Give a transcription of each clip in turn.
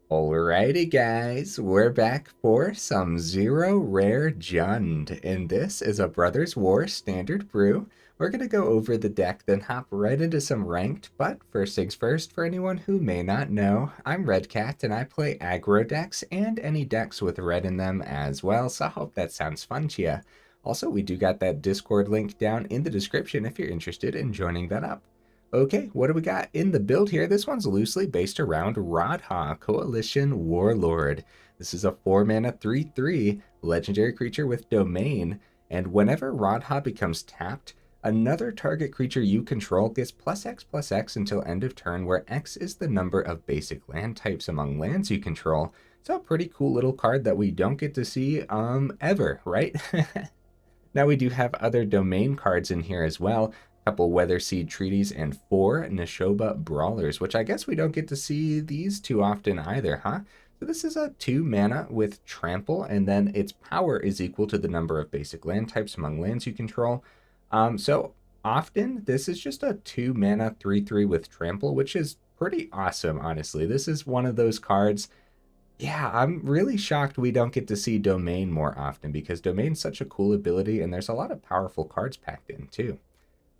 Alrighty guys, we're back for some zero rare Jund, and this is a Brothers War Standard Brew. We're going to go over the deck, then hop right into some ranked, but first things first, for anyone who may not know, I'm Red Cat and I play aggro decks and any decks with red in them as well, so I hope that sounds fun to you. Also, we do got that Discord link down in the description if you're interested in joining that up. Okay, what do we got in the build here? This one's loosely based around Radha, Coalition Warlord. This is a 4-mana 3/3 legendary creature with domain, and whenever Radha becomes tapped, another target creature you control gets +X/+X until end of turn, where X is the number of basic land types among lands you control. So a pretty cool little card that we don't get to see ever, right? Now we do have other domain cards in here as well. Couple Weatherseed Treaties, and 4 Nishoba Brawlers, which I guess we don't get to see these too often either, huh? So this is a 2 mana with Trample, and then its power is equal to the number of basic land types among lands you control. So often this is just a 2 mana 3/3 with Trample, which is pretty awesome, honestly. This is one of those cards. Yeah, I'm really shocked we don't get to see Domain more often, because Domain's such a cool ability, and there's a lot of powerful cards packed in too.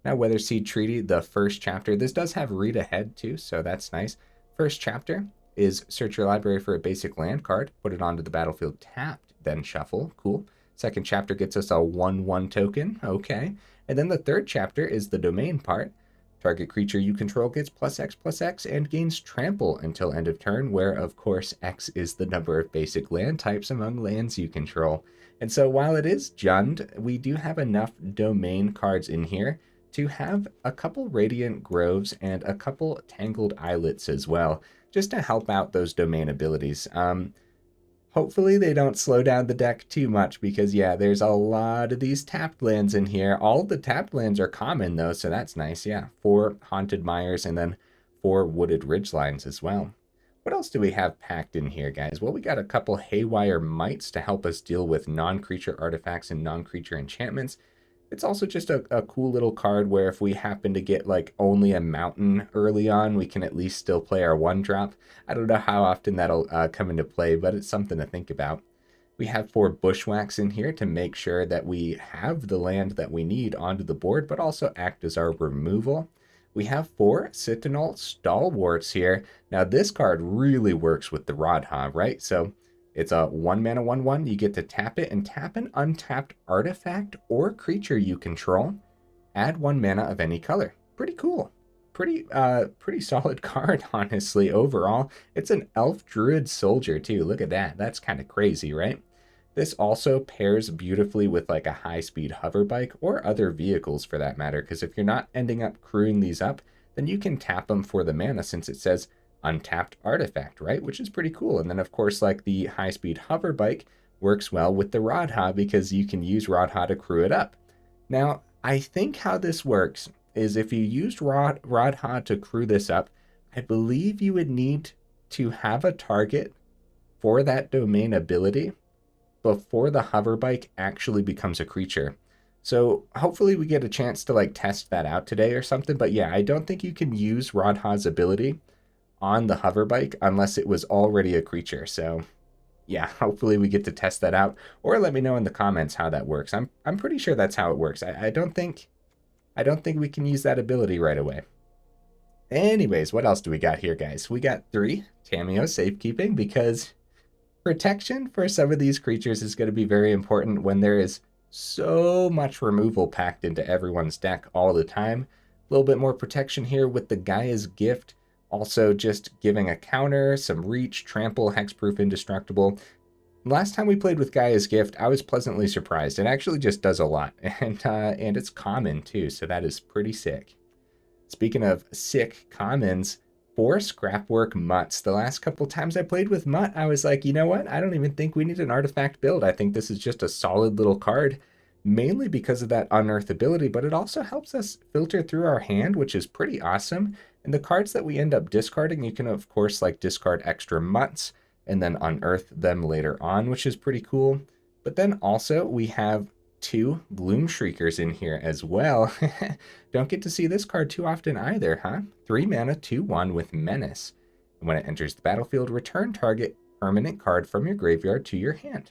Now, Weatherseed Treaty, the first chapter. This does have read ahead too, so that's nice. First chapter is search your library for a basic land card, put it onto the battlefield tapped, then shuffle. Cool. Second chapter gets us a 1/1 token. Okay. And then the third chapter is the domain part. Target creature you control gets +X/+X and gains trample until end of turn, where of course X is the number of basic land types among lands you control. And so while it is Jund, we do have enough domain cards in here to have a couple Radiant Groves and a couple Tangled Islets as well, just to help out those domain abilities. Hopefully they don't slow down the deck too much, because yeah, there's a lot of these tapped lands in here. All of the tapped lands are common though, so that's nice. Yeah, 4 Haunted Mires and then 4 Wooded Ridgelines as well. What else do we have packed in here, guys? Well, we got a couple Haywire Mites to help us deal with non-creature artifacts and non-creature enchantments. It's also just a cool little card where if we happen to get like only a mountain early on, we can at least still play our 1-drop. I don't know how often that'll come into play, but it's something to think about. We have 4 Bushwhacks in here to make sure that we have the land that we need onto the board, but also act as our removal. We have 4 Citanul Stalwarts here. Now this card really works with the Radha, right? So it's a 1 mana 1/1. You get to tap it and tap an untapped artifact or creature you control. Add 1 mana of any color. Pretty cool. Pretty solid card, honestly, overall. It's an elf druid soldier too. Look at that. That's kind of crazy, right? This also pairs beautifully with like a high-speed hoverbike or other vehicles for that matter, because if you're not ending up crewing these up, then you can tap them for the mana, since it says untapped artifact, right? Which is pretty cool. And then of course, like the high-speed hoverbike works well with the Radha, because you can use Radha to crew it up. Now, I think how this works is if you used Radha to crew this up, I believe you would need to have a target for that domain ability before the hoverbike actually becomes a creature. So hopefully we get a chance to like test that out today or something. But yeah, I don't think you can use Radha's ability on the hoverbike unless it was already a creature. So yeah, hopefully we get to test that out, or let me know in the comments how that works. I'm pretty sure that's how it works. I don't think we can use that ability right away. Anyways, what else do we got here, guys? We got 3 Tamiyo Safekeeping, because protection for some of these creatures is going to be very important when there is so much removal packed into everyone's deck all the time. A little bit more protection here with the Gaea's Gift. Also just giving a counter, some reach, trample, hexproof, indestructible. Last time we played with Gaea's Gift, I was pleasantly surprised. It actually just does a lot, and it's common too, so that is pretty sick. Speaking of sick commons, 4 Scrapwork Mutts. The last couple times I played with Mutt, I was like, you know what? I don't even think we need an artifact build. I think this is just a solid little card, mainly because of that unearth ability, but it also helps us filter through our hand, which is pretty awesome. And the cards that we end up discarding, you can of course like discard extra Mutts and then unearth them later on, which is pretty cool. But then also we have 2 Gloomshriekers in here as well. Don't get to see this card too often either, huh? 3 mana 2/1 with Menace. When it enters the battlefield, return target permanent card from your graveyard to your hand.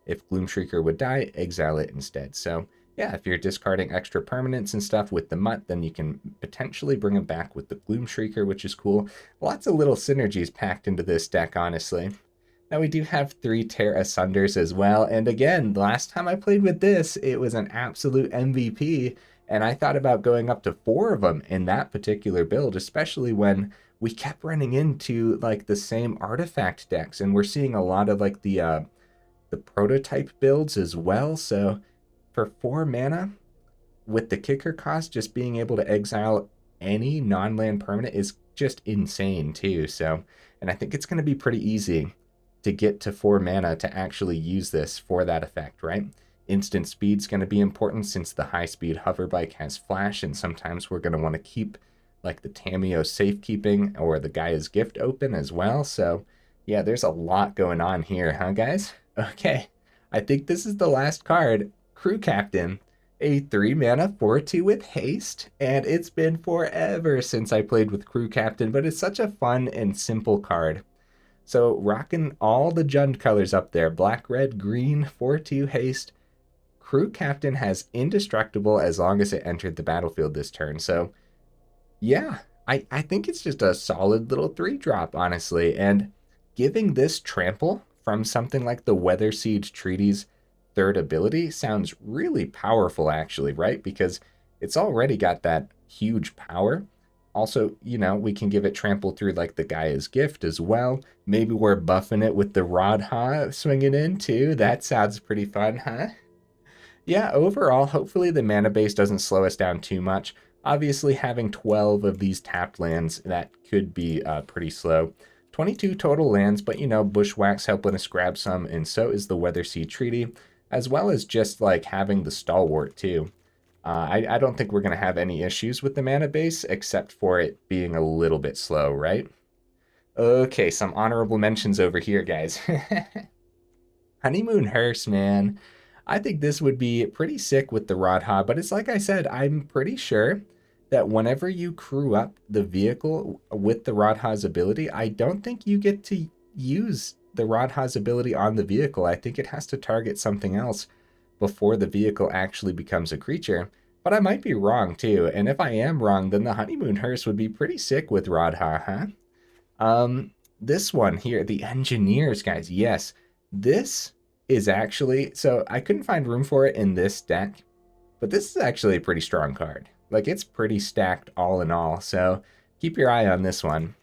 If Gloomshrieker would die, exile it instead. So yeah, if you're discarding extra permanents and stuff with the Mutt, then you can potentially bring them back with the Gloomshrieker, which is cool. Lots of little synergies packed into this deck, honestly. Now we do have 3 Tear Asunders as well, and again, last time I played with this, it was an absolute MVP, and I thought about going up to 4 of them in that particular build, especially when we kept running into like the same artifact decks, and we're seeing a lot of like the prototype builds as well. So for 4 mana, with the kicker cost, just being able to exile any non-land permanent is just insane too. So, and I think it's going to be pretty easy to get to 4 mana to actually use this for that effect, right? Instant speed's going to be important since the High-Speed Hoverbike has flash, and sometimes we're going to want to keep like the Tamiyo Safekeeping or the Gaea's Gift open as well. So yeah, there's a lot going on here, huh guys? Okay, I think this is the last card, Crew Captain, a 3 mana 4/2 with haste, and it's been forever since I played with Crew Captain, but it's such a fun and simple card. So rocking all the Jund colors up there, black, red, green, 4/2 haste. Crew Captain has indestructible as long as it entered the battlefield this turn. So yeah, I think it's just a solid little 3-drop, honestly. And giving this trample from something like the Weatherseed Treaty's 3rd ability sounds really powerful, actually, right? Because it's already got that huge power. Also, you know, we can give it trample through like the Gaea's Gift as well. Maybe we're buffing it with the Radha swinging in too. That sounds pretty fun, huh? Yeah, overall, hopefully the mana base doesn't slow us down too much. Obviously, having 12 of these tapped lands, that could be pretty slow. 22 total lands, but you know, Bushwhack's helping us grab some, and so is the Weatherseed Treaty, as well as just like having the Stalwart too. I don't think we're going to have any issues with the mana base, except for it being a little bit slow, right? Okay, some honorable mentions over here, guys. Honeymoon Hearse, man. I think this would be pretty sick with the Radha, but it's like I said, I'm pretty sure that whenever you crew up the vehicle with the Radha's ability, I don't think you get to use the Radha's ability on the vehicle. I think it has to target something else before the vehicle actually becomes a creature. But I might be wrong too, and if I am wrong, then the Honeymoon Hearse would be pretty sick with Radha, huh? This one here, the Engineers, guys, yes. This is actually, so I couldn't find room for it in this deck, but this is actually a pretty strong card. Like, it's pretty stacked all in all, so keep your eye on this one.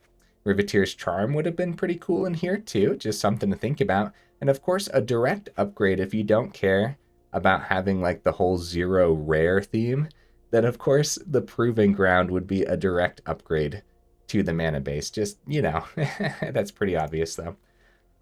Riveteer's Charm would have been pretty cool in here too, just something to think about. And of course, a direct upgrade if you don't care about having like the whole 0 rare theme, then of course the Proving Ground would be a direct upgrade to the mana base. Just, you know, that's pretty obvious though.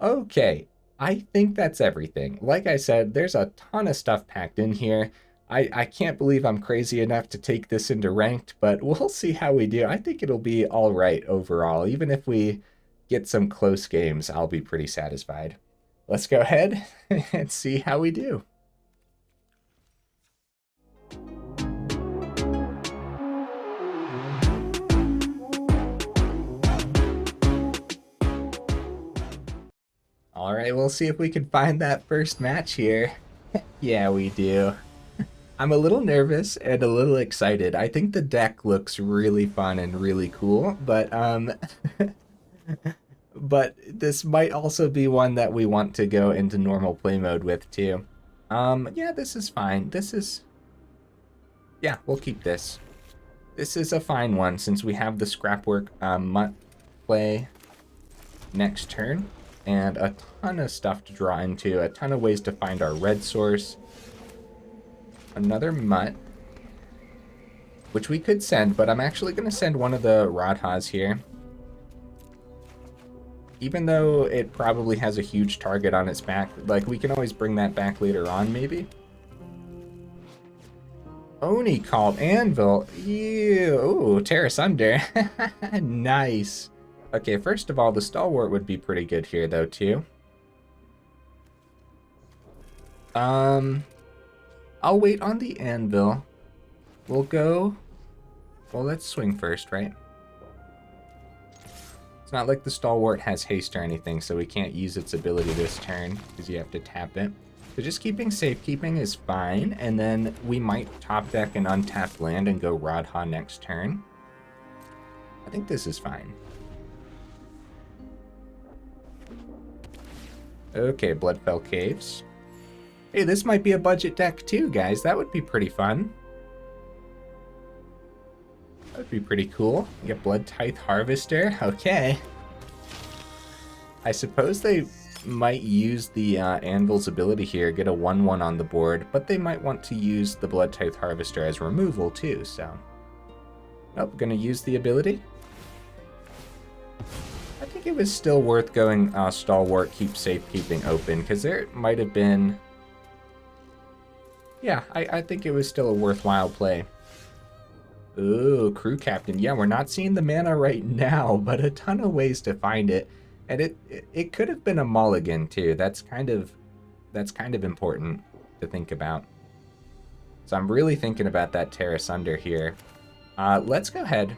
Okay, I think that's everything. Like I said, there's a ton of stuff packed in here. I can't believe I'm crazy enough to take this into ranked, but we'll see how we do. I think it'll be all right overall. Even if we get some close games, I'll be pretty satisfied. Let's go ahead and see how we do. All right, we'll see if we can find that first match here. Yeah, we do. I'm a little nervous and a little excited. I think the deck looks really fun and really cool, but but this might also be one that we want to go into normal play mode with too. Yeah, this is fine. Yeah, we'll keep this. This is a fine one since we have the Scrapwork Mutt play next turn, and a ton of stuff to draw into, a ton of ways to find our red source. Another Mutt, which we could send, but I'm actually going to send one of the Radhas here. Even though it probably has a huge target on its back, like we can always bring that back later on, maybe. Oni called Anvil. Ew. Ooh, Tear Asunder. Nice. Okay, first of all, the Stalwart would be pretty good here, though, too. I'll wait on the Anvil. We'll go... Well, let's swing first, right? It's not like the Stalwart has haste or anything, so we can't use its ability this turn, because you have to tap it. So just keeping Safekeeping is fine, and then we might top deck an untapped land and go Radha next turn. I think this is fine. Okay, Bloodfell Caves. Hey, this might be a budget deck too, guys. That would be pretty fun. That would be pretty cool. You get Blood Tithe Harvester. Okay. I suppose they might use the Anvil's ability here, get a 1/1 on the board, but they might want to use the Blood Tithe Harvester as removal too, so. Nope, gonna use the ability. I think it was still worth going Stalwart, keep Safekeeping open, because there might have been... Yeah, I think it was still a worthwhile play. Ooh, Crew Captain. Yeah, we're not seeing the mana right now, but a ton of ways to find it. And it could have been a mulligan too. That's kind of important to think about. So I'm really thinking about that Tear Asunder here. Let's go ahead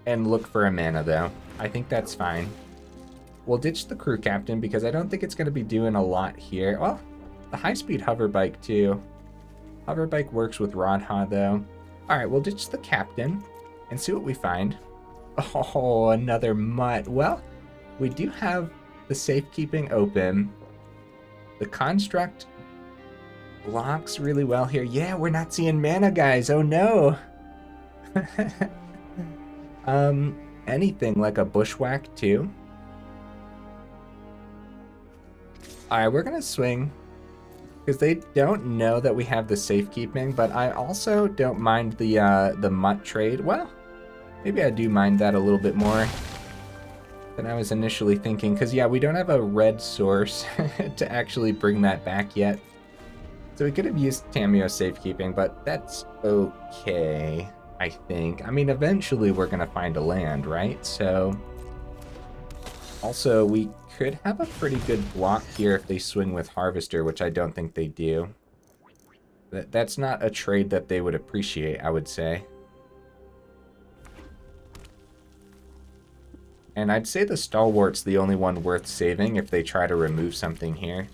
and look for a mana though. I think that's fine. We'll ditch the Crew Captain because I don't think it's going to be doing a lot here. Well, the High-Speed Hoverbike too. Hoverbike works with Radha though. Alright, we'll ditch the Captain and see what we find. Oh, another Mutt. Well, we do have the Safekeeping open. The Construct blocks really well here. Yeah, we're not seeing mana, guys. Oh no. Anything like a Bushwhack too. Alright, we're gonna swing. Because they don't know that we have the Safekeeping, but I also don't mind the Mutt trade. Well, maybe I do mind that a little bit more than I was initially thinking. Because, yeah, we don't have a red source to actually bring that back yet. So we could have used Tamiyo Safekeeping, but that's okay, I think. I mean, eventually we're going to find a land, right? So, also, we could have a pretty good block here if they swing with Harvester, which I don't think they do. That's not a trade that they would appreciate, I would say. And I'd say the Stalwart's the only one worth saving if they try to remove something here.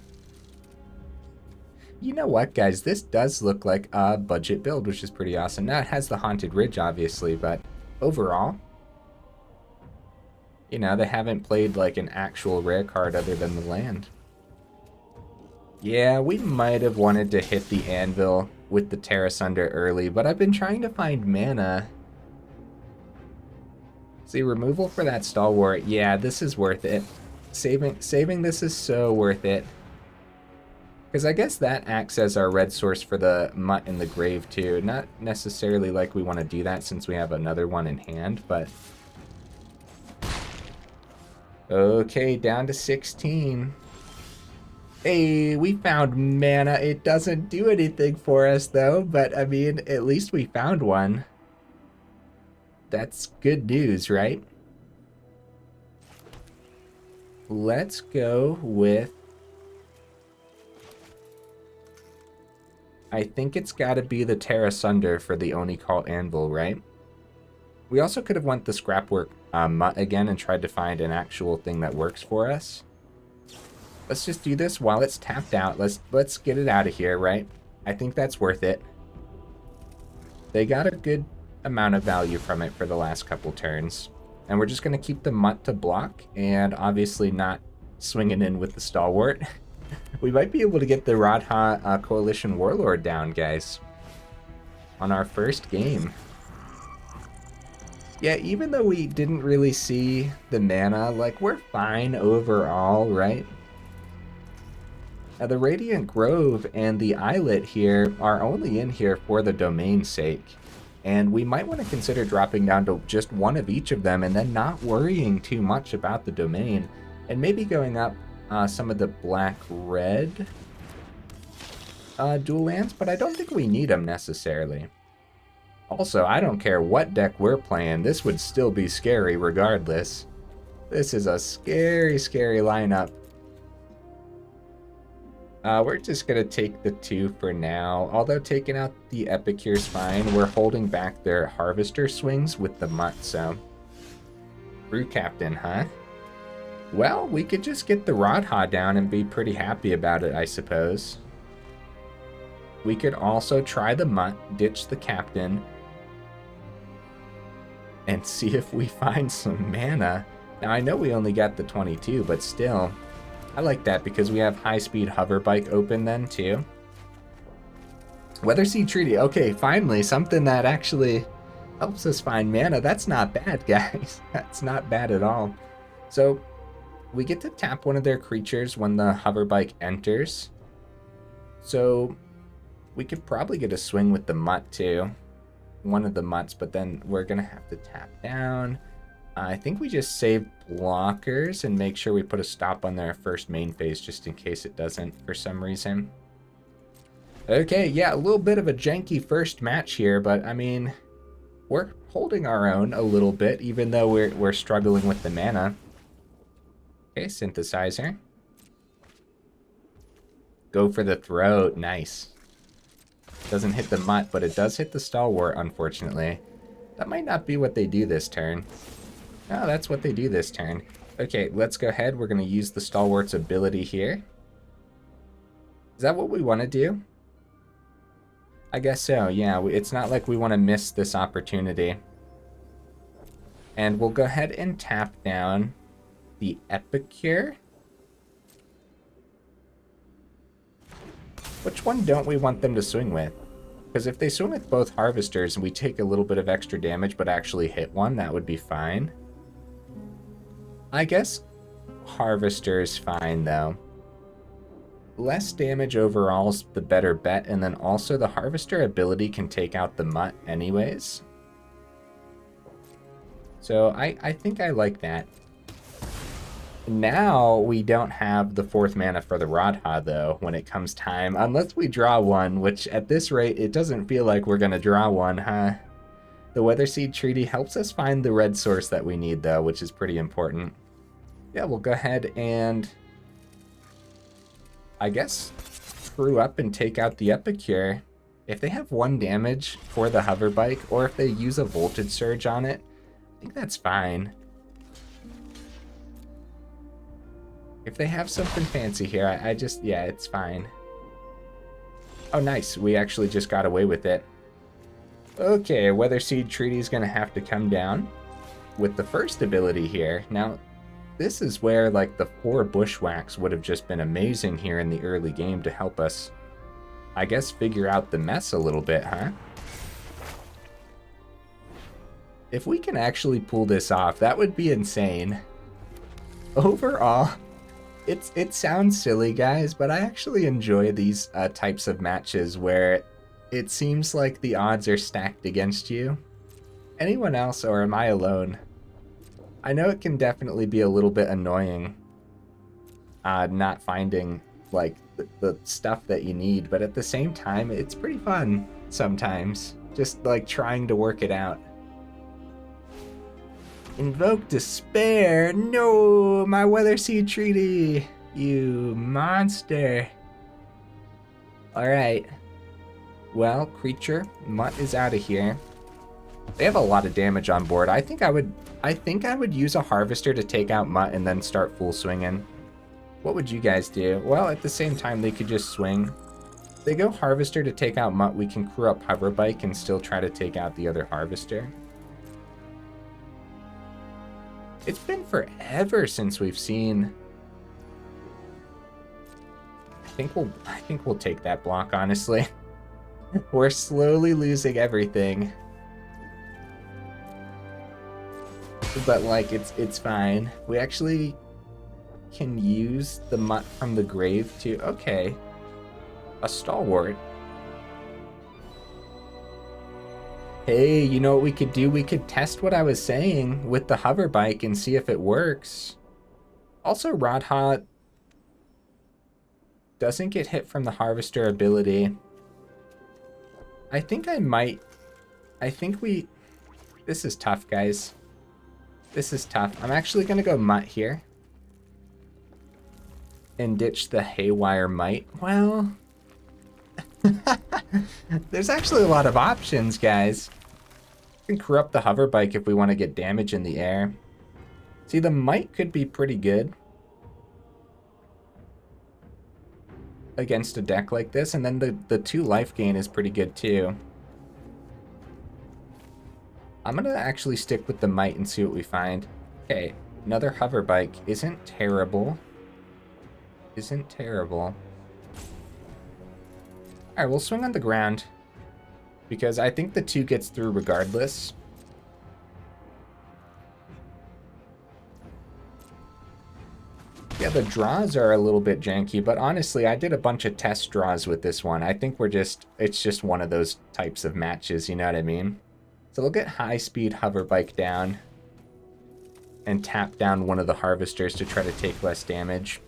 You know what, guys? This does look like a budget build, which is pretty awesome. Now, it has the Haunted Ridge, obviously, but overall... You know, they haven't played like an actual rare card other than the land. Yeah, we might have wanted to hit the Anvil with the Tear Asunder early, but I've been trying to find mana. See, removal for that Stalwart. Yeah, this is worth it. Saving this is so worth it. Because I guess that acts as our red source for the Mutt in the grave too. Not necessarily like we want to do that since we have another one in hand, but... Okay, down to 16. Hey, we found mana. It doesn't do anything for us, though. But, I mean, at least we found one. That's good news, right? Let's go with... I think it's got to be the Tear Asunder for the Oni Call Anvil, right? We also could have went the Scrapwork Mutt again and tried to find an actual thing that works for us. Let's just do this while it's tapped out. Let's get it out of here, right? I think that's worth it. They got a good amount of value from it for the last couple turns. And we're just going to keep the Mutt to block and obviously not swinging in with the Stalwart. We might be able to get the Radha Coalition Warlord down, guys, on our first game. Yeah, even though we didn't really see the mana, like, we're fine overall, right? Now, the Radiant Grove and the Islet here are only in here for the domain's sake. And we might want to consider dropping down to just one of each of them and then not worrying too much about the domain. And maybe going up some of the black-red dual lands, but I don't think we need them necessarily. Also, I don't care what deck we're playing, this would still be scary regardless. This is a scary, scary lineup. We're just going to take the 2 for now. Although taking out the Epicure's fine, we're holding back their Harvester swings with the Mutt, so... Crew Captain, huh? Well, we could just get the Radha down and be pretty happy about it, I suppose. We could also try the Mutt, ditch the captain, and see if we find some mana. Now, I know we only got the 22, but still, I like that because we have High-Speed Hoverbike open then, too. Weatherseed Treaty. Okay, finally, something that actually helps us find mana. That's not bad, guys. That's not bad at all. So, we get to tap one of their creatures when the Hoverbike enters. So, we could probably get a swing with the Mutt, too. One of the Mutts, but then we're going to have to tap down. I think we just save blockers and make sure we put a stop on their first main phase just in case it doesn't for some reason. Okay, yeah, a little bit of a janky first match here, but I mean, we're holding our own a little bit, even though we're struggling with the mana. Okay, synthesizer. Go for the throat, nice. Doesn't hit the Mutt, but it does hit the Stalwart, unfortunately. That might not be what they do this turn. Oh, that's what they do this turn. Okay, let's go ahead. We're going to use the Stalwart's ability here. Is that what we want to do? I guess so, yeah. It's not like we want to miss this opportunity. And we'll go ahead and tap down the Epicure. Which one don't we want them to swing with? Because if they swing with both Harvesters and we take a little bit of extra damage but actually hit one, that would be fine. I guess Harvester is fine, though. Less damage overall is the better bet, and then also the Harvester ability can take out the Mutt anyways. So I think I like that. Now we don't have the 4th mana for the Radha, though, when it comes time. Unless we draw one, which at this rate, it doesn't feel like we're going to draw one, huh? The Weatherseed Treaty helps us find the red source that we need, though, which is pretty important. Yeah, we'll go ahead and, I guess, screw up and take out the Epicure. If they have 1 damage for the Hoverbike, or if they use a Voltage Surge on it, I think that's fine. If they have something fancy here, yeah, it's fine. Oh, nice. We actually just got away with it. Okay, Weatherseed Treaty is going to have to come down with the first ability here. Now, this is where, like, the 4 Bushwhacks would have just been amazing here in the early game to help us, I guess, figure out the mess a little bit, huh? If we can actually pull this off, that would be insane. Overall, it sounds silly, guys, but I actually enjoy these types of matches where it seems like the odds are stacked against you. Anyone else, or am I alone? I know it can definitely be a little bit annoying not finding, like, the stuff that you need, but at the same time, it's pretty fun sometimes, just, like, trying to work it out. Invoke Despair! No! My Weatherseed Treaty! You monster! Alright. Well, creature, Mutt is out of here. They have a lot of damage on board. I think I would use a Harvester to take out Mutt and then start full swinging. What would you guys do? Well, at the same time, they could just swing. If they go Harvester to take out Mutt, we can crew up Hoverbike and still try to take out the other Harvester. It's been forever since we've seen. I think we'll take that block, honestly. We're slowly losing everything. But, like, it's fine. We actually can use the Mutt from the grave to... Okay. A Stalwart. Hey, you know what we could do? We could test what I was saying with the Hoverbike and see if it works. Also, Radha doesn't get hit from the Harvester ability. I think this is tough, guys. This is tough. I'm actually going to go Mutt here. And ditch the Haywire Mite. Well... There's actually a lot of options, guys. We can corrupt the Hoverbike if we want to get damage in the air. See, the Mite could be pretty good. against a deck like this, and then the 2 life gain is pretty good too. I'm gonna actually stick with the Mite and see what we find. Okay, another Hoverbike isn't terrible. Isn't terrible. Alright, we'll swing on the ground, because I think the 2 gets through regardless. Yeah, the draws are a little bit janky, but honestly, I did a bunch of test draws with this one. I think it's just one of those types of matches, you know what I mean? So we'll get High-Speed Hoverbike down and tap down one of the Harvesters to try to take less damage.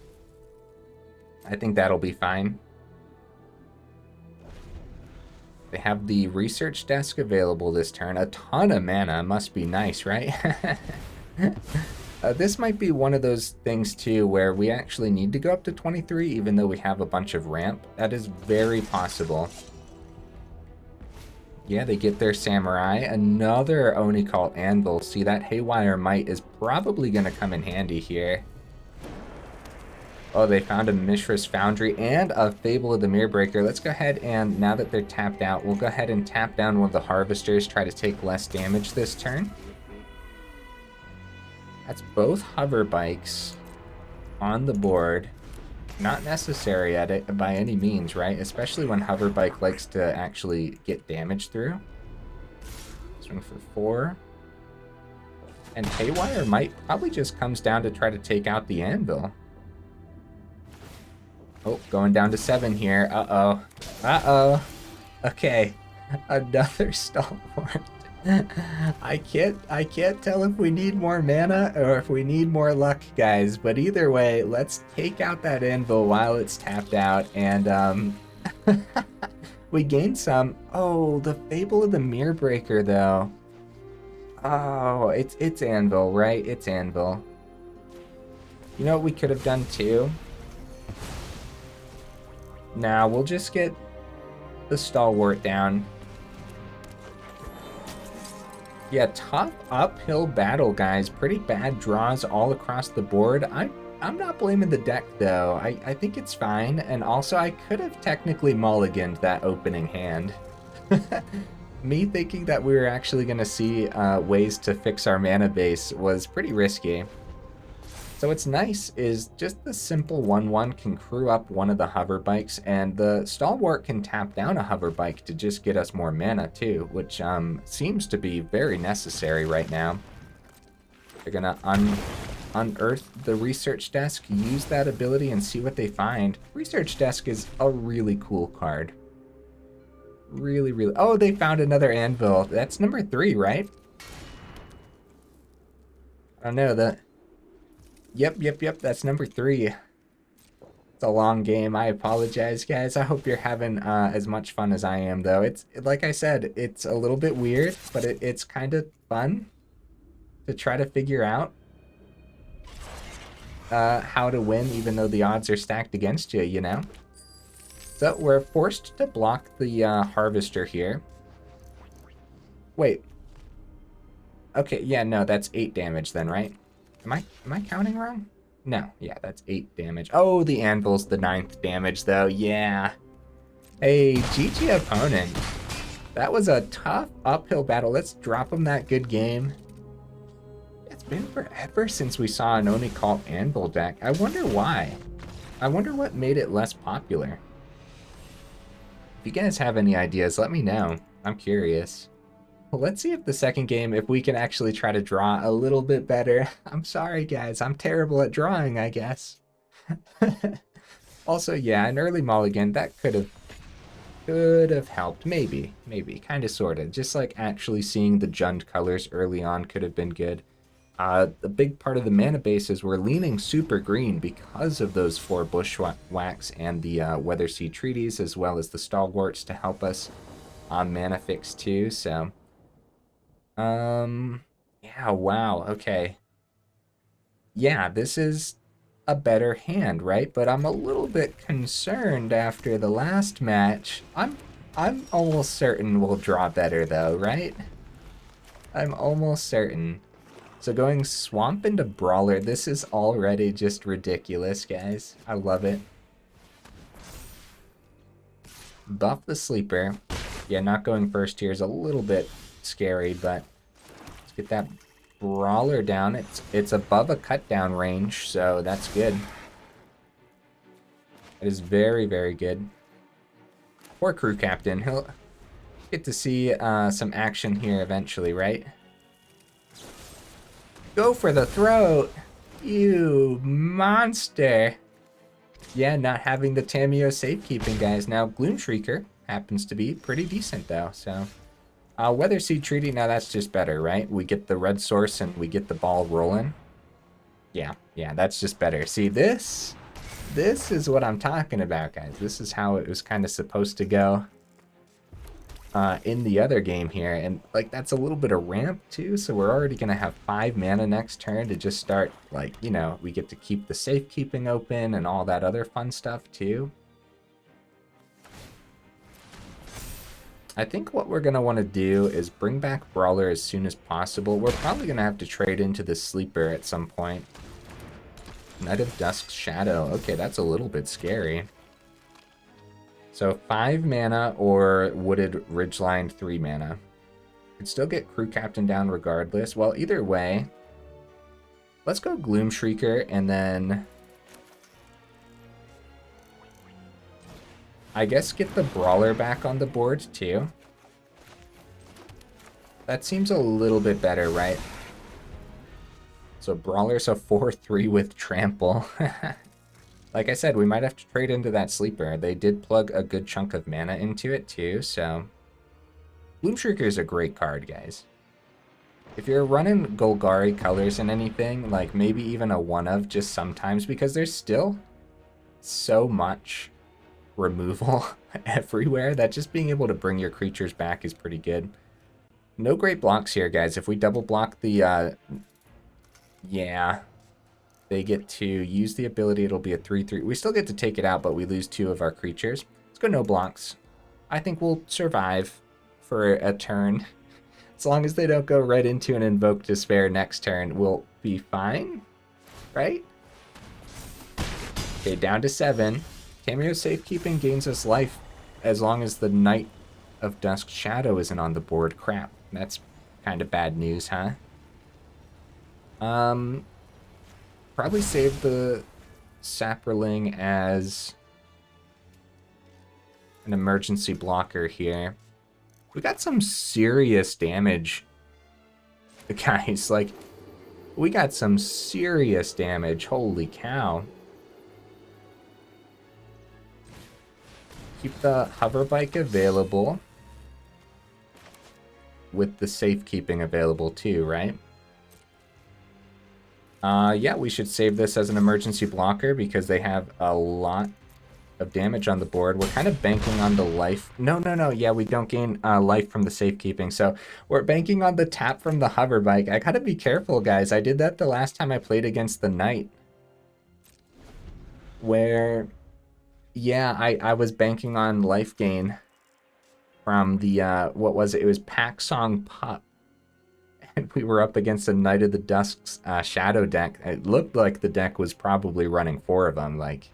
I think that'll be fine. They have the research desk available this turn. A ton of mana must be nice, right? This might be one of those things too where we actually need to go up to 23 even though we have a bunch of ramp. That is very possible. Yeah, they get their Samurai. Another Oni Cult Anvil. See, that Haywire Mite is probably going to come in handy here. Oh, they found a Mishra's Foundry and a Fable of the Mirror-Breaker. Let's go ahead and, now that they're tapped out, we'll go ahead and tap down one of the Harvesters, try to take less damage this turn. That's both Hoverbikes on the board. Not necessary at it by any means, right? Especially when Hoverbike likes to actually get damage through. Swing for 4. And Haywire Mite probably just comes down to try to take out the Anvil. Oh, going down to 7 here. Uh-oh. Uh-oh. Okay. Another Stalwart. I can't tell if we need more mana or if we need more luck, guys. But either way, let's take out that Anvil while it's tapped out, and we gain some. Oh, the Fable of the Mirror-Breaker, though. Oh, it's Anvil, right? It's Anvil. You know what we could have done too? Nah, we'll just get the Stalwart down. Yeah, tough uphill battle, guys. Pretty bad draws all across the board. I'm not blaming the deck, though. I think it's fine. And also, I could have technically mulliganed that opening hand. Me thinking that we were actually going to see ways to fix our mana base was pretty risky. So what's nice is just the simple 1/1 can crew up one of the Hoverbikes, and the Stalwart can tap down a Hoverbike to just get us more mana too, which seems to be very necessary right now. They're gonna unearth the research desk, use that ability, and see what they find. Research desk is a really cool card. Really, really. Oh, they found another Anvil. That's number 3, right? I don't know that. Yep, that's number 3. It's a long game. I apologize, guys. I hope you're having as much fun as I am, though. It's, like I said, it's a little bit weird, but it's kind of fun to try to figure out how to win, even though the odds are stacked against you, you know? So we're forced to block the Harvester here. Wait. Okay, yeah, no, that's 8 damage then, right? Am I counting wrong? No, yeah, that's 8 damage. Oh, the Anvil's the 9th damage, though. Yeah. Hey, GG opponent. That was a tough uphill battle. Let's drop him that good game. It's been forever since we saw an Oni Cult Anvil deck. I wonder why. I wonder what made it less popular. If you guys have any ideas, let me know. I'm curious. Well, let's see if the second game, if we can actually try to draw a little bit better. I'm sorry, guys. I'm terrible at drawing, I guess. Also, yeah, an early mulligan, that could have helped. Maybe, kind of, sort of. Just like actually seeing the Jund colors early on could have been good. The big part of the mana base is we're leaning super green because of those 4 Bushwhacks and the Weatherseed Treaties, as well as the Stalwarts to help us on mana fix too, so... yeah, wow, okay. Yeah, this is a better hand, right? But I'm a little bit concerned after the last match. I'm almost certain we'll draw better though, right? I'm almost certain. So going Swamp into Brawler, this is already just ridiculous, guys. I love it. buff the sleeper. Yeah, not going first here is a little bit scary, but let's get that brawler down. It's above a cut down range, so that's good. It is very, very good. Poor crew captain. He'll get to see some action here eventually, right? Go for the throat, you monster. Yeah, not having the Tamiyo safekeeping, guys. Now, Gloomshrieker happens to be pretty decent, though, so... Weatherseed Treaty, now that's just better, right? We get the red source and we get the ball rolling. Yeah, that's just better. See, this is what I'm talking about, guys. This is how it was kind of supposed to go in the other game here. And, like, that's a little bit of ramp, too, so we're already going to have 5 mana next turn to just start, like, you know, we get to keep the safekeeping open and all that other fun stuff, too. I think what we're going to want to do is bring back Brawler as soon as possible. We're probably going to have to trade into the Sleeper at some point. Knight of Dusk's Shadow. Okay, that's a little bit scary. So 5 mana or Wooded Ridgeline 3 mana. Could still get Crew Captain down regardless. Well, either way, let's go Gloomshrieker and then... I guess get the Brawler back on the board too. That seems a little bit better, right? So Brawler's a 4/3 with Trample. Like I said, we might have to trade into that Sleeper. They did plug a good chunk of mana into it too, so... Gloomshrieker is a great card, guys. If you're running Golgari colors and anything, like maybe even a 1-of just sometimes, because there's still so much removal everywhere that just being able to bring your creatures back is pretty good. No great blocks here, guys. If we double block the... yeah... They get to use the ability, it'll be a 3/3. We still get to take it out, but we lose 2 of our creatures. Let's go no blocks. I think we'll survive for a turn. As long as they don't go right into an Invoke Despair next turn, we'll be fine, right? Okay, down to 7. Tamiyo Safekeeping gains us life as long as the Knight of Dusk Shadow isn't on the board. Crap, that's kind of bad news, huh? Probably save the Saproling as an emergency blocker here. We got some serious damage, guys. Like, we got some serious damage. Holy cow. Keep the Hoverbike available with the safekeeping available too, right? Yeah, we should save this as an emergency blocker because they have a lot of damage on the board. We're kind of banking on the life. No. Yeah, we don't gain life from the safekeeping. So we're banking on the tap from the Hoverbike. I gotta be careful, guys. I did that the last time I played against the Knight. Where, yeah, I was banking on life gain from the, what was it? It was Pack Song Pup. And we were up against a Knight of the Dusk's Shadow deck. It looked like the deck was probably running 4 of them, like.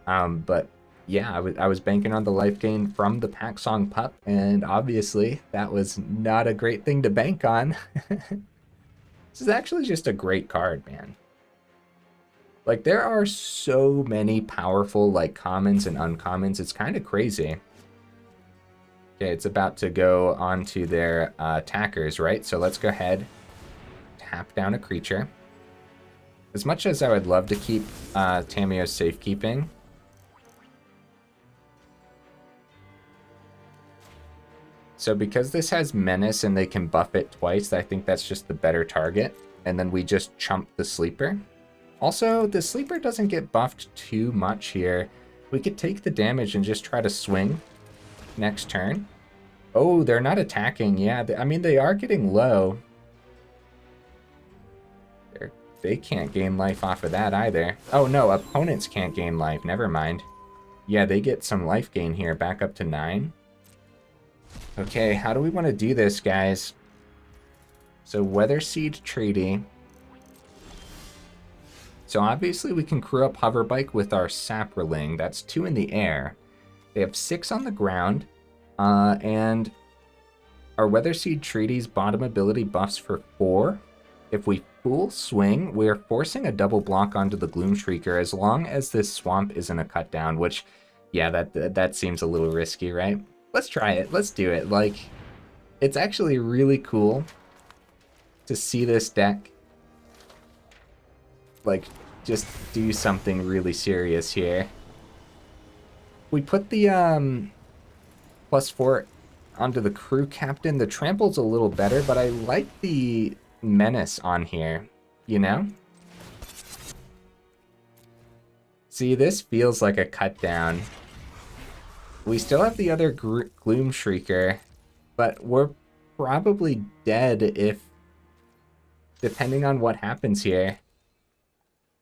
But yeah, I was banking on the life gain from the Pack Song Pup, and obviously that was not a great thing to bank on. This is actually just a great card, man. Like, there are so many powerful, like, commons and uncommons. It's kind of crazy. Okay, it's about to go on to their attackers, right? So let's go ahead, tap down a creature. As much as I would love to keep Tamiyo's safekeeping, so because this has Menace and they can buff it twice, I think that's just the better target. And then we just chump the Sleeper. Also, the Sleeper doesn't get buffed too much here. We could take the damage and just try to swing next turn. Oh, they're not attacking. Yeah, I mean, they are getting low. They can't gain life off of that either. Oh, no, opponents can't gain life. Never mind. Yeah, they get some life gain here, back up to 9. Okay, how do we want to do this, guys? So, Weatherseed Treaty. So, obviously, we can crew up Hoverbike with our Saproling. That's 2 in the air. They have 6 on the ground, and our Weatherseed Treaty's bottom ability buffs for 4. If we full swing, we're forcing a double block onto the Gloomshrieker as long as this swamp isn't a cut down, which, yeah, that seems a little risky, right? Let's try it. Let's do it. Like, it's actually really cool to see this deck, like, just do something really serious here. We put the +4 onto the crew captain. The trample's a little better, but I like the menace on here, you know? See, this feels like a cut down. We still have the other Gloomshrieker, but we're probably dead if, depending on what happens here.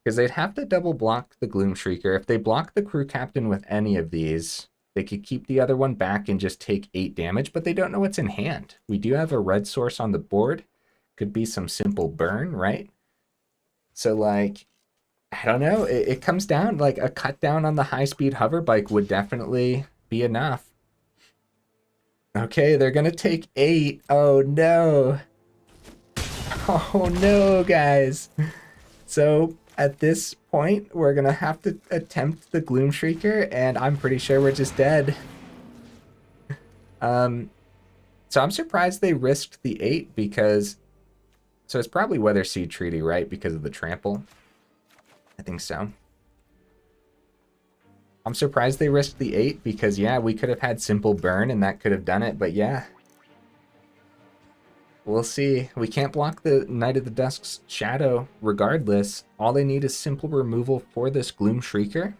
Because they'd have to double block the Gloomshrieker. If they block the crew captain with any of these, they could keep the other one back and just take 8 damage, but they don't know what's in hand. We do have a red source on the board. Could be some simple burn, right? So, like, I don't know. It comes down, like, a cut down on the High-Speed Hoverbike would definitely be enough. Okay, they're going to take 8. Oh, no. Oh, no, guys. So, at this point, we're going to have to attempt the Gloomshrieker, and I'm pretty sure we're just dead. So I'm surprised they risked the 8 because... So it's probably Weatherseed Treaty, right? Because of the trample. I think so. I'm surprised they risked the 8 because, yeah, we could have had simple burn and that could have done it, but yeah. We'll see. We can't block the Knight of the Dusk's shadow regardless. All they need is simple removal for this Gloomshrieker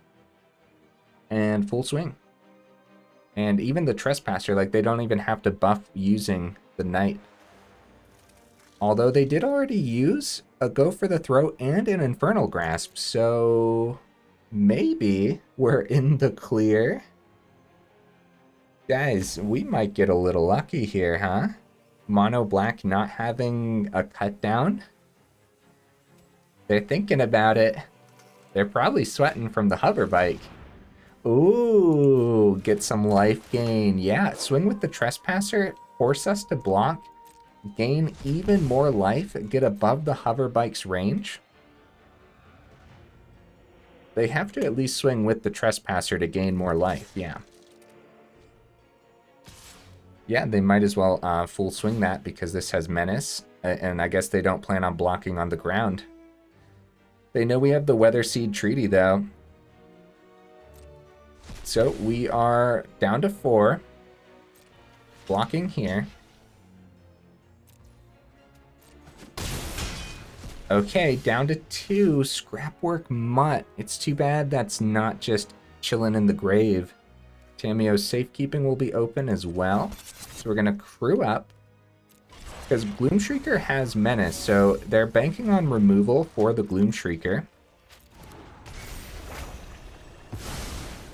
and full swing. And even the Trespasser, like, they don't even have to buff using the Knight. Although they did already use a Go for the Throat and an Infernal Grasp, so maybe we're in the clear. Guys, we might get a little lucky here, huh? Mono Black not having a cut down. They're thinking about it. They're probably sweating from the Hoverbike. Ooh, get some life gain. Yeah, swing with the Trespasser, force us to block. Gain even more life, get above the Hoverbike's range. They have to at least swing with the Trespasser to gain more life, yeah. Yeah, they might as well full swing that because this has Menace, and I guess they don't plan on blocking on the ground. They know we have the Weatherseed Treaty, though. So we are down to 4. Blocking here. Okay, down to 2, Scrapwork Mutt. It's too bad that's not just chilling in the grave. Tamiyo's Safekeeping will be open as well. So we're going to crew up. Because Gloomshrieker has Menace, so they're banking on removal for the Gloomshrieker.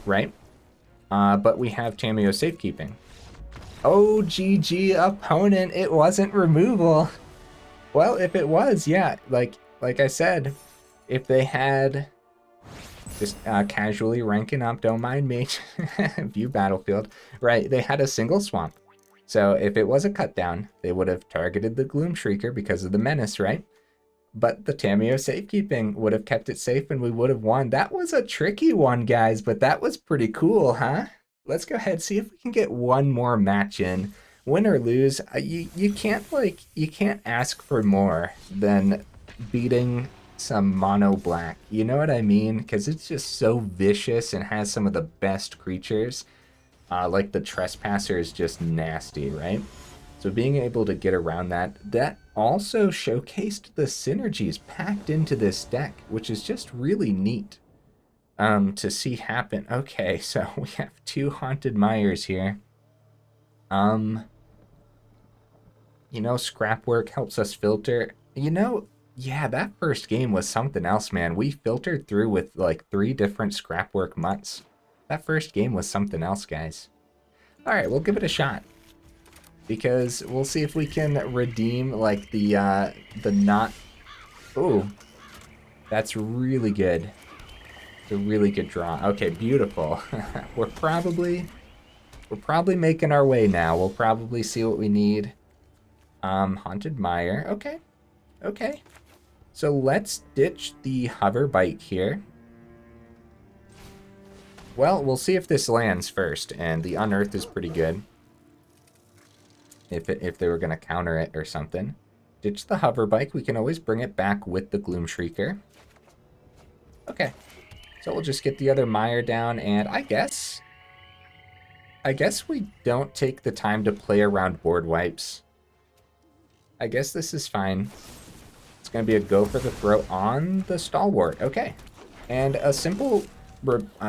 Right? But we have Tamiyo's Safekeeping. Oh, GG opponent, it wasn't removal. Well, if it was, yeah, like I said, if they had just casually ranking up, don't mind me, view battlefield, right, they had a single swamp. So if it was a cut down, they would have targeted the Gloomshrieker because of the menace, right? But the Tamiyo Safekeeping would have kept it safe and we would have won. That was a tricky one, guys, but that was pretty cool, huh? Let's go ahead, see if we can get one more match in. Win or lose, you can't ask for more than beating some mono black. You know what I mean? Because it's just so vicious and has some of the best creatures. Like the Trespasser is just nasty, right? So being able to get around that also showcased the synergies packed into this deck, which is just really neat to see happen. Okay, so we have 2 Haunted Mires here. You know, Scrapwork helps us filter. You know, yeah, that first game was something else, man. We filtered through with like 3 different Scrapwork Mutts. That first game was something else, guys. All right, we'll give it a shot. Because we'll see if we can redeem like the not... Ooh, that's really good. It's a really good draw. Okay, beautiful. We're probably making our way now. We'll probably see what we need. Haunted Mire. Okay. Okay. So let's ditch the Hoverbike here. Well, we'll see if this lands first, and the Unearth is pretty good. If they were going to counter it or something. Ditch the Hoverbike. We can always bring it back with the Gloomshrieker. Okay. So we'll just get the other Mire down, and I guess we don't take the time to play around board wipes. I guess this is fine. It's going to be a go for the throat on the Stalwart. Okay. And a simple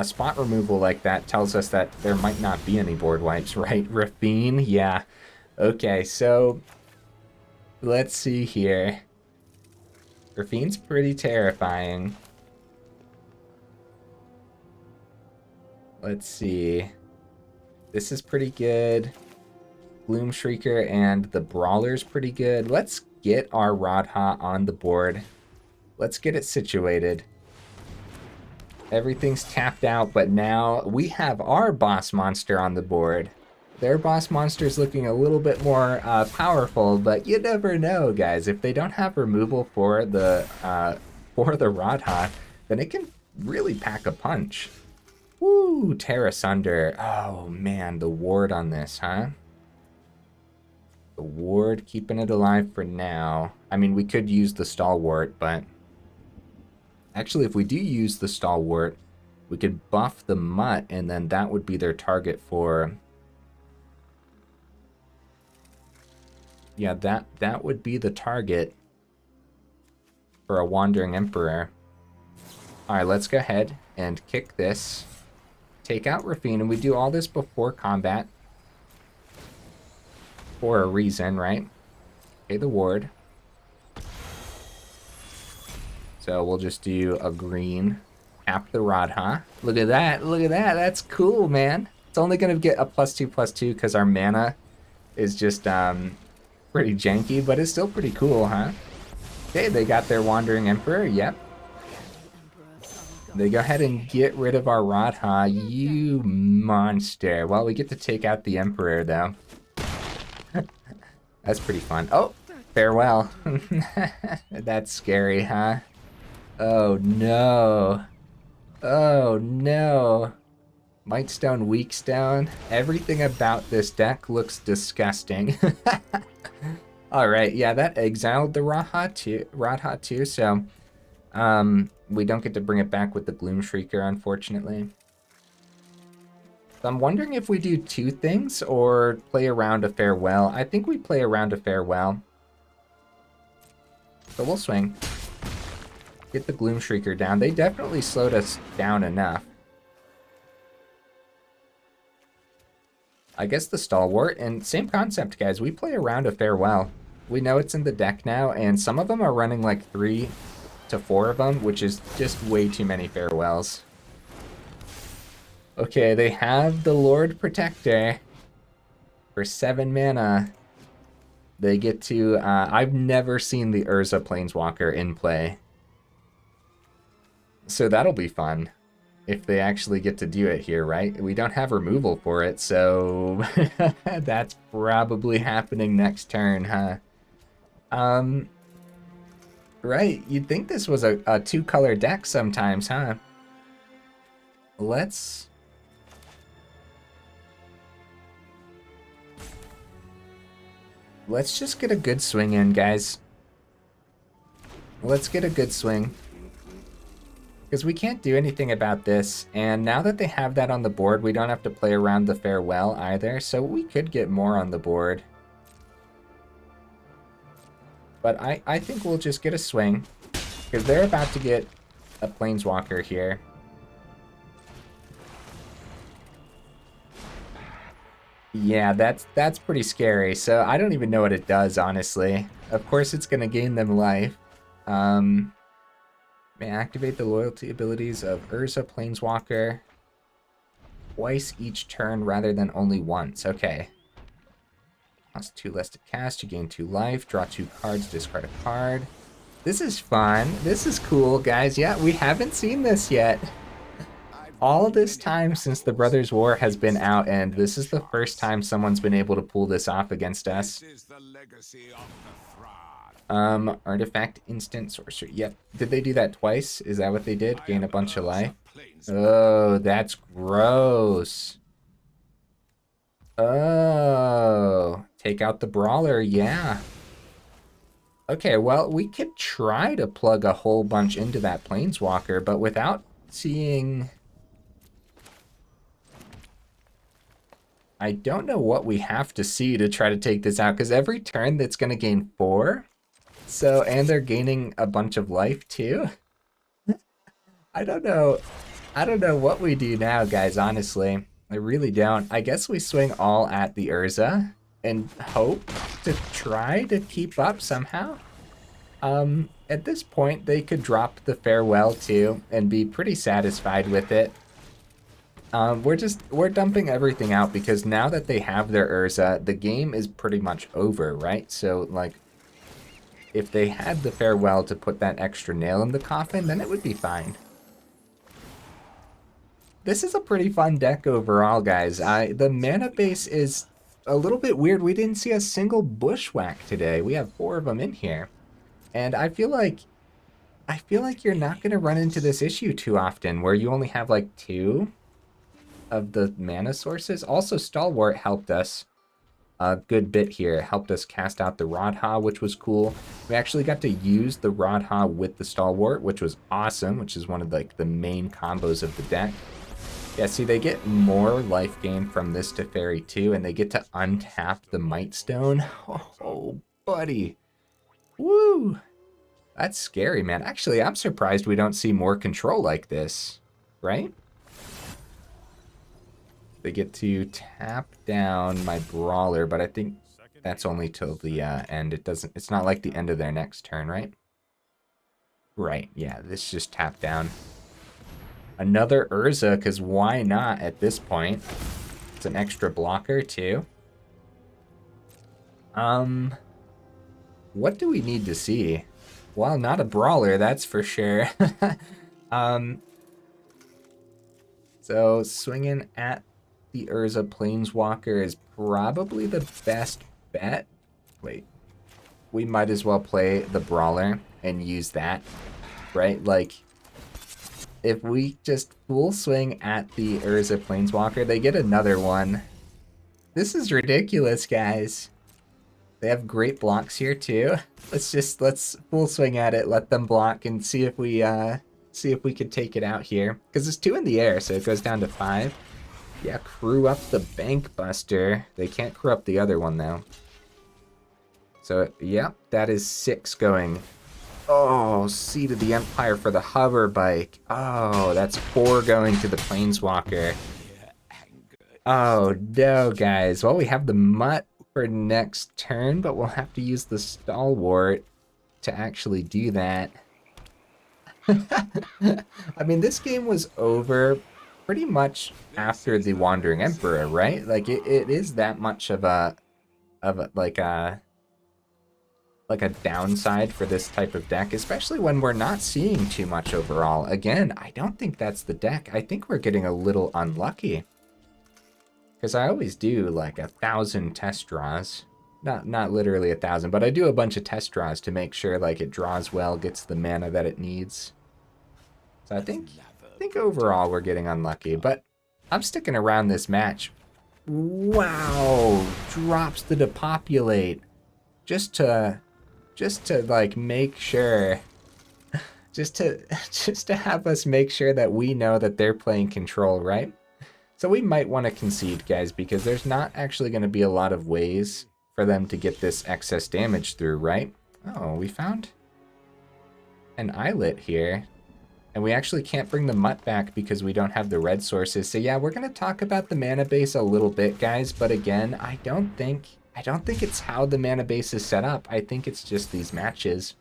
spot removal like that tells us that there might not be any board wipes, right? Rafine? Yeah. Okay, so let's see here. Rafine's pretty terrifying. Let's see. This is pretty good. Gloomshrieker and the Brawler's pretty good. Let's get our Radha on the board. Let's get it situated. Everything's tapped out, but now we have our boss monster on the board. Their boss monster is looking a little bit more powerful, but you never know, guys. If they don't have removal for the Radha, then it can really pack a punch. Woo, Tear Asunder. Oh man, the ward on this, huh? The ward, keeping it alive for now. I mean, we could use the Stalwart, but actually, if we do use the Stalwart, we could buff the Mutt, and then that would be their target for... Yeah, that would be the target for a Wandering Emperor. Alright, let's go ahead and kick this. Take out Rafine, and we do all this before combat. For a reason, right? Okay, the ward. So we'll just do a green. Tap the Radha. Look at that. Look at that. That's cool, man. It's only going to get a +2/+2 because our mana is just pretty janky, but it's still pretty cool, huh? Okay, they got their Wandering Emperor. Yep. They go ahead and get rid of our Radha. You monster. Well, we get to take out the Emperor, though. That's pretty fun. Oh, farewell. That's scary, huh? Oh, no. Oh, no. Might Stone, Weak Stone. Everything about this deck looks disgusting. Alright, yeah, that exiled the Radha too, so... we don't get to bring it back with the Gloomshrieker, unfortunately. So I'm wondering if we do two things or play around a Farewell. I think we play around a Farewell. So we'll swing. Get the Gloomshrieker down. They definitely slowed us down enough. I guess the Stalwart, and same concept, guys. We play around a Farewell. We know it's in the deck now, and some of them are running like 3 to 4 of them, which is just way too many Farewells. Okay, they have the Lord Protector for 7 mana. They get to... I've never seen the Urza Planeswalker in play. So that'll be fun. If they actually get to do it here, right? We don't have removal for it, so... that's probably happening next turn, huh? Right, you'd think this was a 2-color deck sometimes, huh? Let's just get a good swing in, guys. Let's get a good swing. Because we can't do anything about this, and now that they have that on the board, we don't have to play around the Farewell either, so we could get more on the board. But I think we'll just get a swing, because they're about to get a Planeswalker here. Yeah, that's pretty scary, so I don't even know what it does, honestly. Of course it's going to gain them life. May activate the loyalty abilities of Urza Planeswalker twice each turn rather than only once. Okay. Cost 2 less to cast, you gain 2 life, draw 2 cards, discard a card. This is fun. This is cool, guys. Yeah, we haven't seen this yet. all this time since the Brothers War has been out, and this is the first time someone's been able to pull this off against us. Artifact instant sorcery. Yep. Did they do that twice? Is that what they did? Gain a bunch of life? Oh, that's gross. Oh, take out the Brawler, yeah. Okay, well, we could try to plug a whole bunch into that Planeswalker, but without seeing... I don't know what we have to see to try to take this out, because every turn that's going to gain 4. So, and they're gaining a bunch of life too. I don't know what we do now, guys, honestly. I really don't. I guess we swing all at the Urza and hope to try to keep up somehow. At this point, they could drop the Farewell too and be pretty satisfied with it. We're dumping everything out because now that they have their Urza, the game is pretty much over, right? So, like, if they had the Farewell to put that extra nail in the coffin, then it would be fine. This is a pretty fun deck overall, guys. The mana base is a little bit weird. We didn't see a single Bushwhack today. We have 4 of them in here. And I feel like you're not going to run into this issue too often where you only have like 2 of the mana sources. Also, Stalwart helped us a good bit here. It helped us cast out the Radha, which was cool. We actually got to use the Radha with the Stalwart, which was awesome, which is one of like the main combos of the deck. Yeah, see, they get more life gain from this Teferi too, and they get to untap the Mite Stone. Oh, buddy. Woo! That's scary, man. Actually, I'm surprised we don't see more control like this, right? They get to tap down my Brawler, but I think that's only till the end. It's not like the end of their next turn, right? Right, yeah, this just tap down. Another Urza, because why not at this point? It's an extra blocker, too. What do we need to see? Well, not a Brawler, that's for sure. So, swinging at the Urza Planeswalker is probably the best bet. Wait. We might as well play the Brawler and use that, right? Like... if we just full swing at the Urza Planeswalker, they get another one. This is ridiculous, guys. They have great blocks here too. Let's full swing at it, let them block, and see if we could take it out here. Because it's 2 in the air, so it goes down to 5. Yeah, crew up the Bank Buster. They can't crew up the other one though. So yep, that is 6 going. Oh, Seed of the Empire for the Hoverbike. Oh, that's 4 going to the Planeswalker. Oh, no, guys. Well, we have the Mutt for next turn, but we'll have to use the Stalwart to actually do that. I mean, this game was over pretty much after the Wandering Emperor, right? Like, it is that much of a downside for this type of deck, especially when we're not seeing too much overall. Again, I don't think that's the deck. I think we're getting a little unlucky. Because I always do like 1,000 test draws. Not literally 1,000, but I do a bunch of test draws to make sure like it draws well, gets the mana that it needs. So I think overall we're getting unlucky, but I'm sticking around this match. Wow, drops the depopulate. Just to like make sure, just to have us make sure that we know that they're playing control, right? So we might want to concede, guys, because there's not actually going to be a lot of ways for them to get this excess damage through, right? Oh, we found an islet here. And we actually can't bring the Mutt back because we don't have the red sources. So yeah, we're going to talk about the mana base a little bit, guys. But again, I don't think it's how the mana base is set up. I think it's just these matches.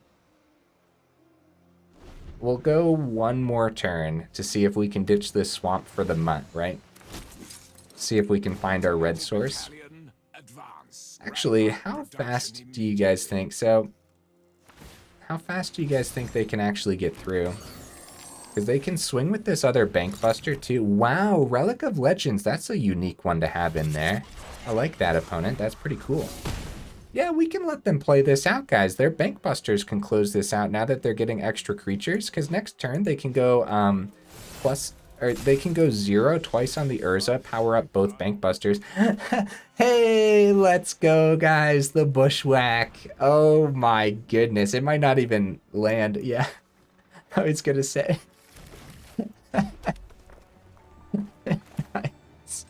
We'll go one more turn to see if we can ditch this swamp for the Mutt, right? See if we can find our red source. Actually, how fast do you guys think? So, how fast do you guys think they can actually get through? Because they can swing with this other Bank Buster too. Wow, Relic of Legends. That's a unique one to have in there. I like that opponent. That's pretty cool. Yeah, we can let them play this out, guys. Their Bank Busters can close this out now that they're getting extra creatures. Because next turn they can go they can go 0 twice on the Urza, power up both Bank Busters. Hey, let's go, guys. The Bushwhack. Oh my goodness. It might not even land. Yeah, I was going to say. Nice.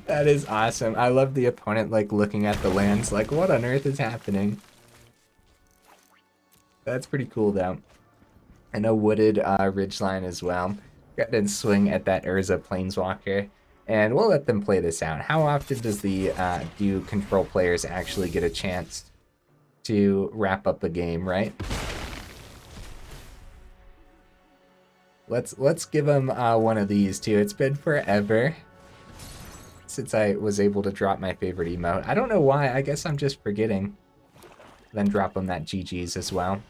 That is awesome. I love the opponent like looking at the lands like, what on earth is happening? That's pretty cool though. And a Wooded Ridgeline as well. Go ahead and swing at that Urza Planeswalker. And we'll let them play this out. How often does do control players actually get a chance to wrap up a game, right? Let's give them one of these too. It's been forever since I was able to drop my favorite emote. I don't know why. I guess I'm just forgetting. Then drop them that GG's as well.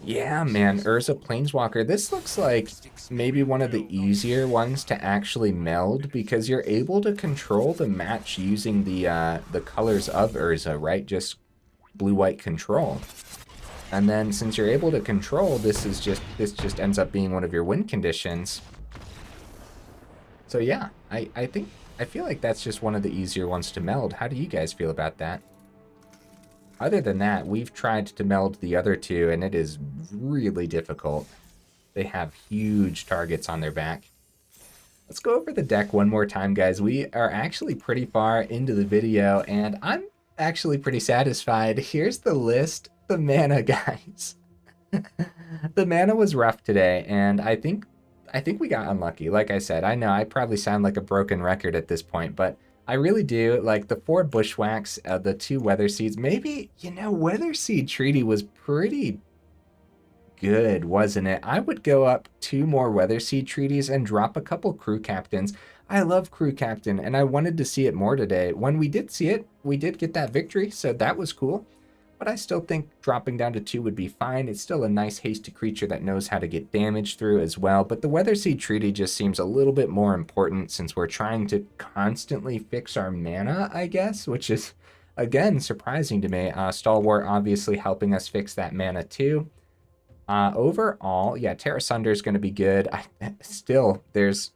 Yeah, man, Urza Planeswalker. This looks like maybe one of the easier ones to actually meld because you're able to control the match using the colors of Urza, right? Just blue-white control. And then since you're able to control, this just ends up being one of your win conditions. So yeah, I feel like that's just one of the easier ones to meld. How do you guys feel about that? Other than that, we've tried to meld the other two, and it is really difficult. They have huge targets on their back. Let's go over the deck one more time, guys. We are actually pretty far into the video, and I'm actually pretty satisfied. Here's the list. The mana, guys. The mana was rough today, and I think we got unlucky. Like I said, I know I probably sound like a broken record at this point, but I really do. Like the 4 Bushwhacks, the 2 Weatherseeds. Maybe, you know, Weatherseed Treaty was pretty good, wasn't it? I would go up 2 more Weatherseed Treaties and drop a couple Crew Captains. I love Crew Captain, and I wanted to see it more today. When we did see it, we did get that victory, so that was cool. But I still think dropping down to 2 would be fine. It's still a nice hasty creature that knows how to get damage through as well. But the Weatherseed Treaty just seems a little bit more important since we're trying to constantly fix our mana, I guess, which is, again, surprising to me. Stalwart obviously helping us fix that mana too. Overall, yeah, Tear Asunder is going to be good. Still, there's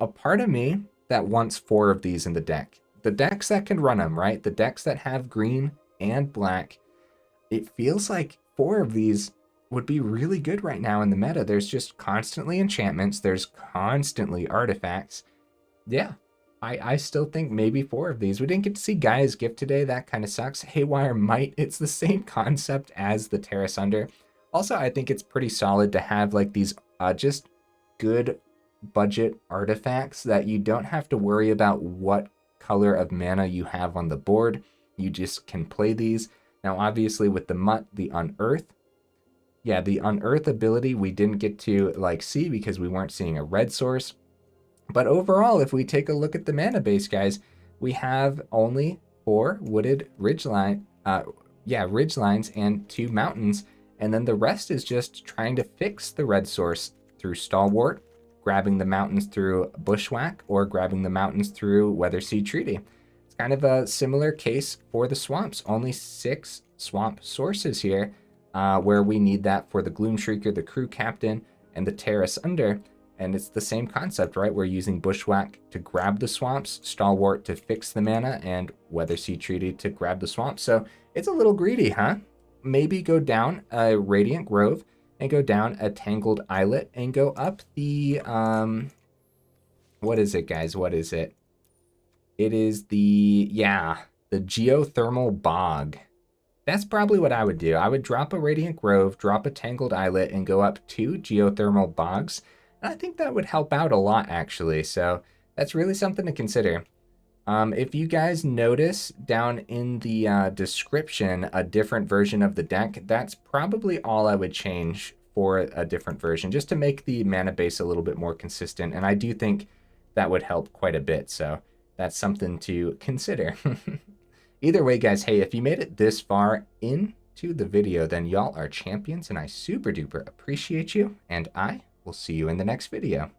a part of me that wants 4 of these in the deck. The decks that can run them, right? The decks that have green and black. It feels like 4 of these would be really good right now in the meta. There's just constantly enchantments. There's constantly artifacts. Yeah, I still think maybe 4 of these. We didn't get to see Gaea's Gift today. That kind of sucks. Haywire Mite. It's the same concept as the Tear Asunder. Also, I think it's pretty solid to have like these just good budget artifacts that you don't have to worry about what color of mana you have on the board. You just can play these. Now, obviously, with the Mutt, the Unearth. Yeah, the Unearth ability we didn't get to like see because we weren't seeing a red source. But overall, if we take a look at the mana base, guys, we have only 4 Wooded Ridgeline, Ridgelines and 2 Mountains. And then the rest is just trying to fix the red source through Stalwart, grabbing the Mountains through Bushwhack, or grabbing the Mountains through Weatherseed Treaty. Kind of a similar case for the swamps. Only 6 swamp sources here, where we need that for the Gloomshrieker, the Crew Captain, and the Tear Asunder. And it's the same concept, right? We're using Bushwhack to grab the swamps, Stalwart to fix the mana, and Weatherseed Treaty to grab the swamps. So it's a little greedy, huh? Maybe go down a Radiant Grove and go down a Tangled Islet and go up the what is it, guys? What is it? It is the Geothermal Bog. That's probably what I would do. I would drop a Radiant Grove, drop a Tangled Islet, and go up 2 Geothermal Bogs. And I think that would help out a lot, actually. So that's really something to consider. If you guys notice down in the description a different version of the deck, that's probably all I would change for a different version, just to make the mana base a little bit more consistent. And I do think that would help quite a bit. So that's something to consider. Either way, guys, hey, if you made it this far in to the video, then y'all are champions, and I super duper appreciate you, and I will see you in the next video.